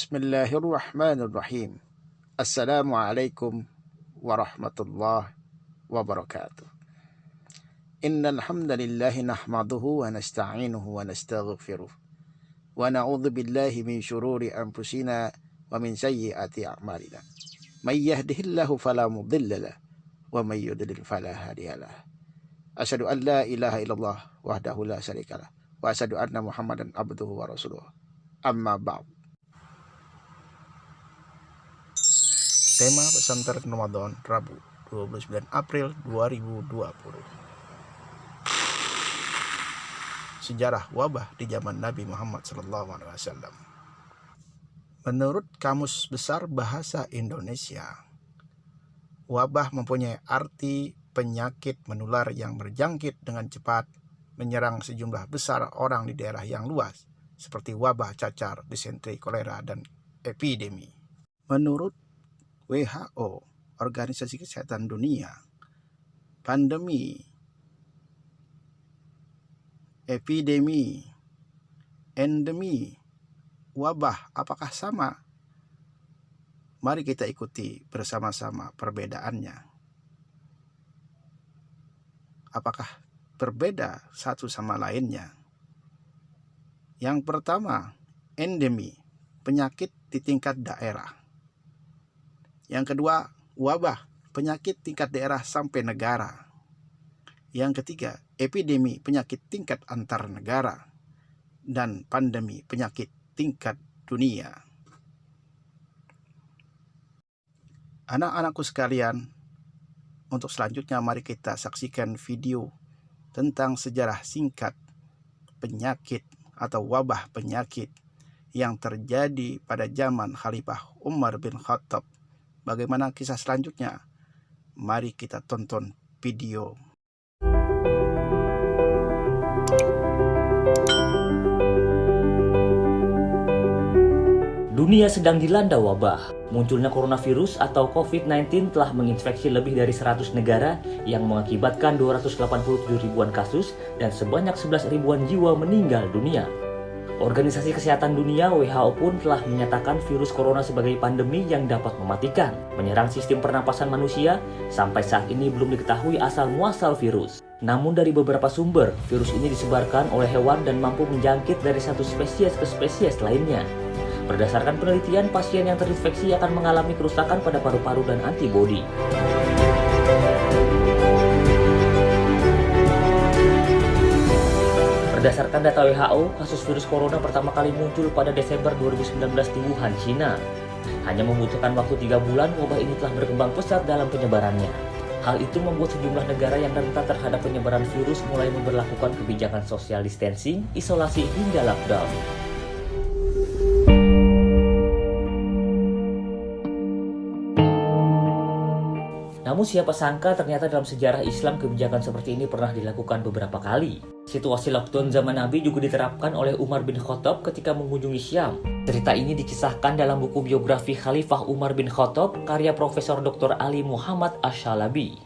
Bismillahirrahmanirrahim. Assalamualaikum warahmatullahi wabarakatuh. Innal hamdalillahi nahmaduhu wa nasta'inuhu wa nastaghfiruh. Wa na'udzu billahi min syururi anfusina wa min sayyiati a'malina. May yahdihillahu fala mudilla lahu wa may yudlil fala hadiyalah. Asyhadu an la ilaha illallah wahdahu la syarikalah wa asyhadu anna Muhammadan abduhu wa rasuluh. Amma ba'd. Tema pesantren Ramadan Rabu 29 April 2020. Sejarah wabah di zaman Nabi Muhammad SAW. Menurut Kamus Besar Bahasa Indonesia, wabah mempunyai arti penyakit menular yang berjangkit dengan cepat, menyerang sejumlah besar orang di daerah yang luas, seperti wabah cacar, disentri, kolera, dan epidemi. Menurut WHO, Organisasi Kesehatan Dunia, pandemi, epidemi, endemi, wabah apakah sama? Mari kita ikuti bersama-sama perbedaannya. Apakah berbeda satu sama lainnya? Yang pertama, endemi, penyakit di tingkat daerah. Yang kedua, wabah, penyakit tingkat daerah sampai negara. Yang ketiga, epidemi, penyakit tingkat antar negara. Dan pandemi, penyakit tingkat dunia. Anak-anakku sekalian, untuk selanjutnya mari kita saksikan video tentang sejarah singkat penyakit atau wabah penyakit yang terjadi pada zaman Khalifah Umar bin Khattab. Bagaimana kisah selanjutnya? Mari kita tonton video. Dunia sedang dilanda wabah. Munculnya coronavirus atau COVID-19 telah menginfeksi lebih dari 100 negara yang mengakibatkan 287 ribuan kasus dan sebanyak 11 ribuan jiwa meninggal dunia. Organisasi Kesehatan Dunia (WHO) pun telah menyatakan virus corona sebagai pandemi yang dapat mematikan, menyerang sistem pernapasan manusia. Sampai saat ini belum diketahui asal-muasal virus. Namun dari beberapa sumber, virus ini disebarkan oleh hewan dan mampu menjangkit dari satu spesies ke spesies lainnya. Berdasarkan penelitian, pasien yang terinfeksi akan mengalami kerusakan pada paru-paru dan antibodi. Berdasarkan data WHO, kasus virus corona pertama kali muncul pada Desember 2019 di Wuhan, China. Hanya membutuhkan waktu 3 bulan, wabah ini telah berkembang pesat dalam penyebarannya. Hal itu membuat sejumlah negara yang rentan terhadap penyebaran virus mulai memberlakukan kebijakan social distancing, isolasi, hingga lockdown. Namun siapa sangka ternyata dalam sejarah Islam kebijakan seperti ini pernah dilakukan beberapa kali. Situasi lockdown zaman Nabi juga diterapkan oleh Umar bin Khattab ketika mengunjungi Syam. Cerita ini dikisahkan dalam buku biografi Khalifah Umar bin Khattab karya Profesor Dr. Ali Muhammad Ash-Shalabi.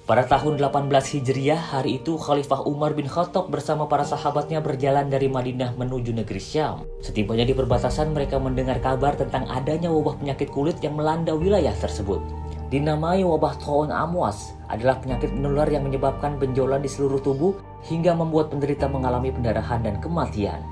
Pada tahun 18 Hijriah, hari itu Khalifah Umar bin Khattab bersama para sahabatnya berjalan dari Madinah menuju negeri Syam. Setibanya di perbatasan, mereka mendengar kabar tentang adanya wabah penyakit kulit yang melanda wilayah tersebut. Dinamai wabah Ta'un Amwas, adalah penyakit menular yang menyebabkan benjolan di seluruh tubuh hingga membuat penderita mengalami pendarahan dan kematian.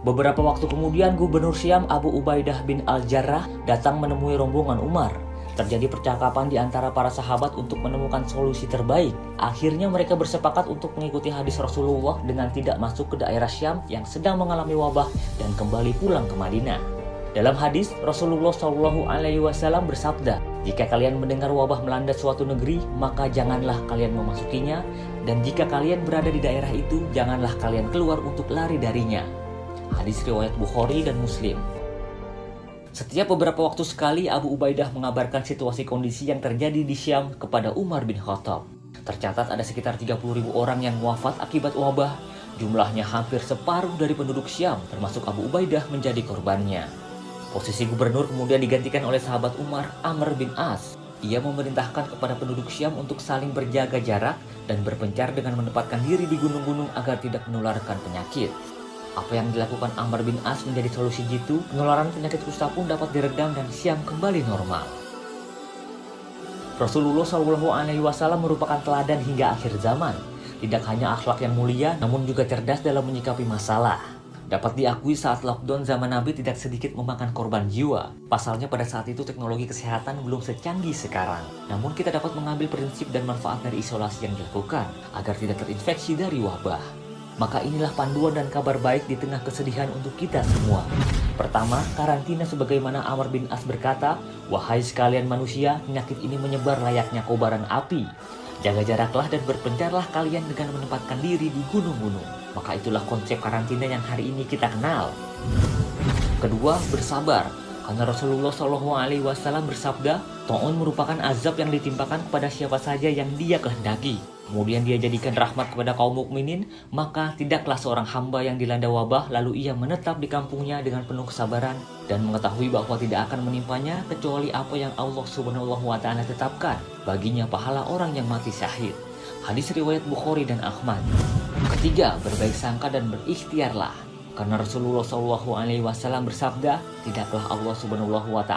Beberapa waktu kemudian, Gubernur Syam Abu Ubaidah bin Al-Jarrah datang menemui rombongan Umar. Terjadi percakapan di antara para sahabat untuk menemukan solusi terbaik. Akhirnya mereka bersepakat untuk mengikuti hadis Rasulullah dengan tidak masuk ke daerah Syam yang sedang mengalami wabah dan kembali pulang ke Madinah. Dalam hadis, Rasulullah SAW bersabda, "Jika kalian mendengar wabah melanda suatu negeri, maka janganlah kalian memasukinya, dan jika kalian berada di daerah itu, janganlah kalian keluar untuk lari darinya." Hadis riwayat Bukhari dan Muslim. Setiap beberapa waktu sekali, Abu Ubaidah mengabarkan situasi kondisi yang terjadi di Syam kepada Umar bin Khattab. Tercatat ada sekitar 30.000 orang yang wafat akibat wabah. Jumlahnya hampir separuh dari penduduk Syam, termasuk Abu Ubaidah, menjadi korbannya. Posisi gubernur kemudian digantikan oleh sahabat Umar, Amr bin As. Ia memerintahkan kepada penduduk Syam untuk saling berjaga jarak dan berpencar dengan menempatkan diri di gunung-gunung agar tidak menularkan penyakit. Apa yang dilakukan Amr bin As menjadi solusi jitu, penularan penyakit kusta pun dapat diredam dan Syam kembali normal. Rasulullah SAW merupakan teladan hingga akhir zaman. Tidak hanya akhlak yang mulia, namun juga cerdas dalam menyikapi masalah. Dapat diakui saat lockdown zaman Nabi tidak sedikit memakan korban jiwa. Pasalnya pada saat itu teknologi kesehatan belum secanggih sekarang. Namun kita dapat mengambil prinsip dan manfaat dari isolasi yang dilakukan agar tidak terinfeksi dari wabah. Maka inilah panduan dan kabar baik di tengah kesedihan untuk kita semua. Pertama, karantina sebagaimana Amr bin As berkata, "Wahai sekalian manusia, penyakit ini menyebar layaknya kobaran api. Jaga jaraklah dan berpencarlah kalian dengan menempatkan diri di gunung-gunung." Maka itulah konsep karantina yang hari ini kita kenal. Kedua, bersabar. Karena Rasulullah SAW bersabda, ta'un merupakan azab yang ditimpakan kepada siapa saja yang dia kehendaki. Kemudian dia jadikan rahmat kepada kaum mukminin, maka tidaklah seorang hamba yang dilanda wabah lalu ia menetap di kampungnya dengan penuh kesabaran dan mengetahui bahwa tidak akan menimpanya kecuali apa yang Allah SWT tetapkan baginya, pahala orang yang mati syahid. Hadis riwayat Bukhari dan Ahmad. Ketiga, berbaik sangka dan berikhtiarlah. Karena Rasulullah SAW bersabda, tidaklah Allah SWT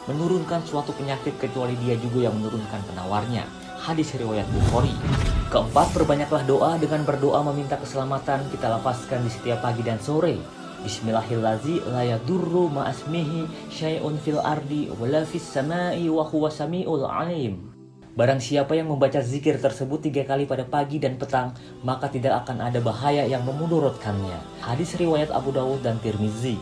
menurunkan suatu penyakit kecuali Dia juga yang menurunkan penawarnya. Hadis riwayat Bukhari. Keempat, perbanyaklah doa. Dengan berdoa meminta keselamatan kita lafazkan di setiap pagi dan sore. Bismillahirrahmanirrahim, la yadurru ma'asmihi syai'un fil ardi wala fis sama'i wa huwa sami'ul alim. Barang siapa yang membaca zikir tersebut 3 kali pada pagi dan petang, maka tidak akan ada bahaya yang memudaratkannya. Hadis riwayat Abu Dawud dan Tirmizi.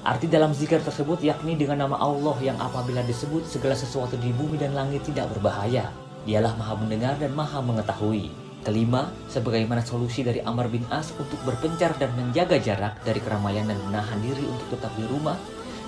Arti dalam zikir tersebut yakni dengan nama Allah yang apabila disebut segala sesuatu di bumi dan langit tidak berbahaya. Dialah maha mendengar dan maha mengetahui. Kelima, sebagaimana solusi dari Amr bin As untuk berpencar dan menjaga jarak dari keramaian dan menahan diri untuk tetap di rumah.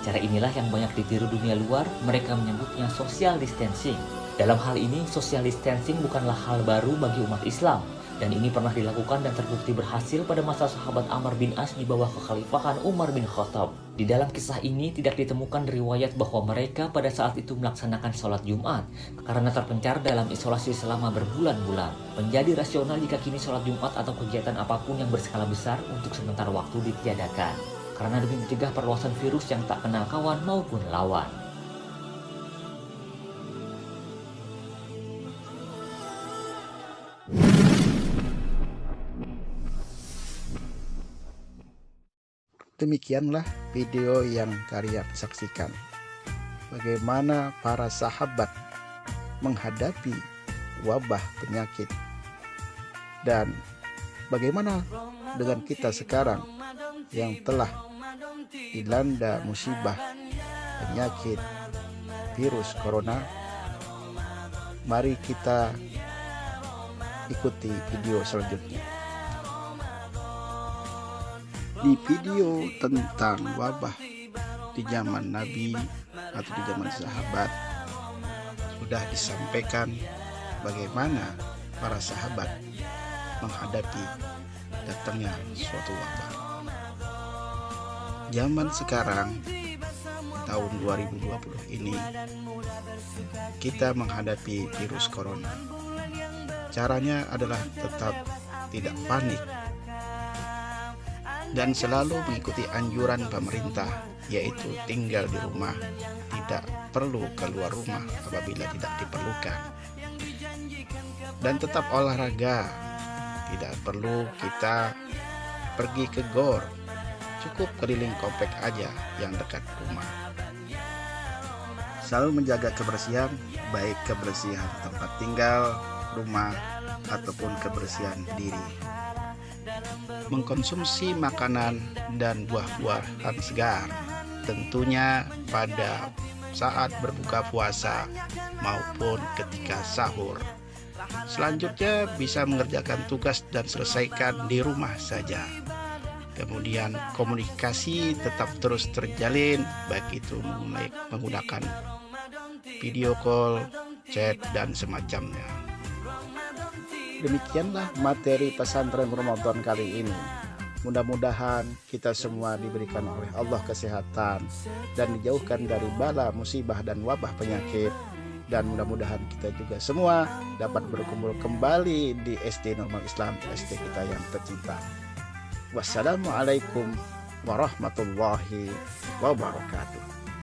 Cara inilah yang banyak ditiru dunia luar, mereka menyebutnya social distancing. Dalam hal ini, social distancing bukanlah hal baru bagi umat Islam. Dan ini pernah dilakukan dan terbukti berhasil pada masa sahabat Amr bin As di bawah kekhalifahan Umar bin Khattab. Di dalam kisah ini tidak ditemukan riwayat bahwa mereka pada saat itu melaksanakan sholat Jumat karena terpencar dalam isolasi selama berbulan-bulan. Menjadi rasional jika kini sholat Jumat atau kegiatan apapun yang berskala besar untuk sementara waktu ditiadakan. Karena demi mencegah perluasan virus yang tak kenal kawan maupun lawan. Demikianlah video yang kalian saksikan. Bagaimana para sahabat menghadapi wabah penyakit. Dan bagaimana dengan kita sekarang yang telah dilanda musibah penyakit virus corona. Mari kita ikuti video selanjutnya. Di video tentang wabah di zaman Nabi atau di zaman sahabat sudah disampaikan bagaimana para sahabat menghadapi datangnya suatu wabah. Zaman sekarang tahun 2020 ini kita menghadapi virus corona. Caranya adalah tetap tidak panik dan selalu mengikuti anjuran pemerintah, yaitu tinggal di rumah, tidak perlu keluar rumah apabila tidak diperlukan, dan tetap olahraga. Tidak perlu kita pergi ke gor, cukup keliling komplek aja yang dekat rumah. Selalu menjaga kebersihan, baik kebersihan tempat tinggal, rumah, ataupun kebersihan diri. Mengkonsumsi makanan dan buah-buahan segar, tentunya pada saat berbuka puasa maupun ketika sahur. Selanjutnya bisa mengerjakan tugas dan selesaikan di rumah saja. Kemudian komunikasi tetap terus terjalin, baik itu menggunakan video call, chat, dan semacamnya. Demikianlah materi pesantren Ramadan kali ini. Mudah-mudahan kita semua diberikan oleh Allah kesehatan dan dijauhkan dari bala, musibah, dan wabah penyakit. Dan mudah-mudahan kita juga semua dapat berkumpul kembali di SD Normal Islam, SD kita yang tercinta. Wassalamualaikum warahmatullahi wabarakatuh.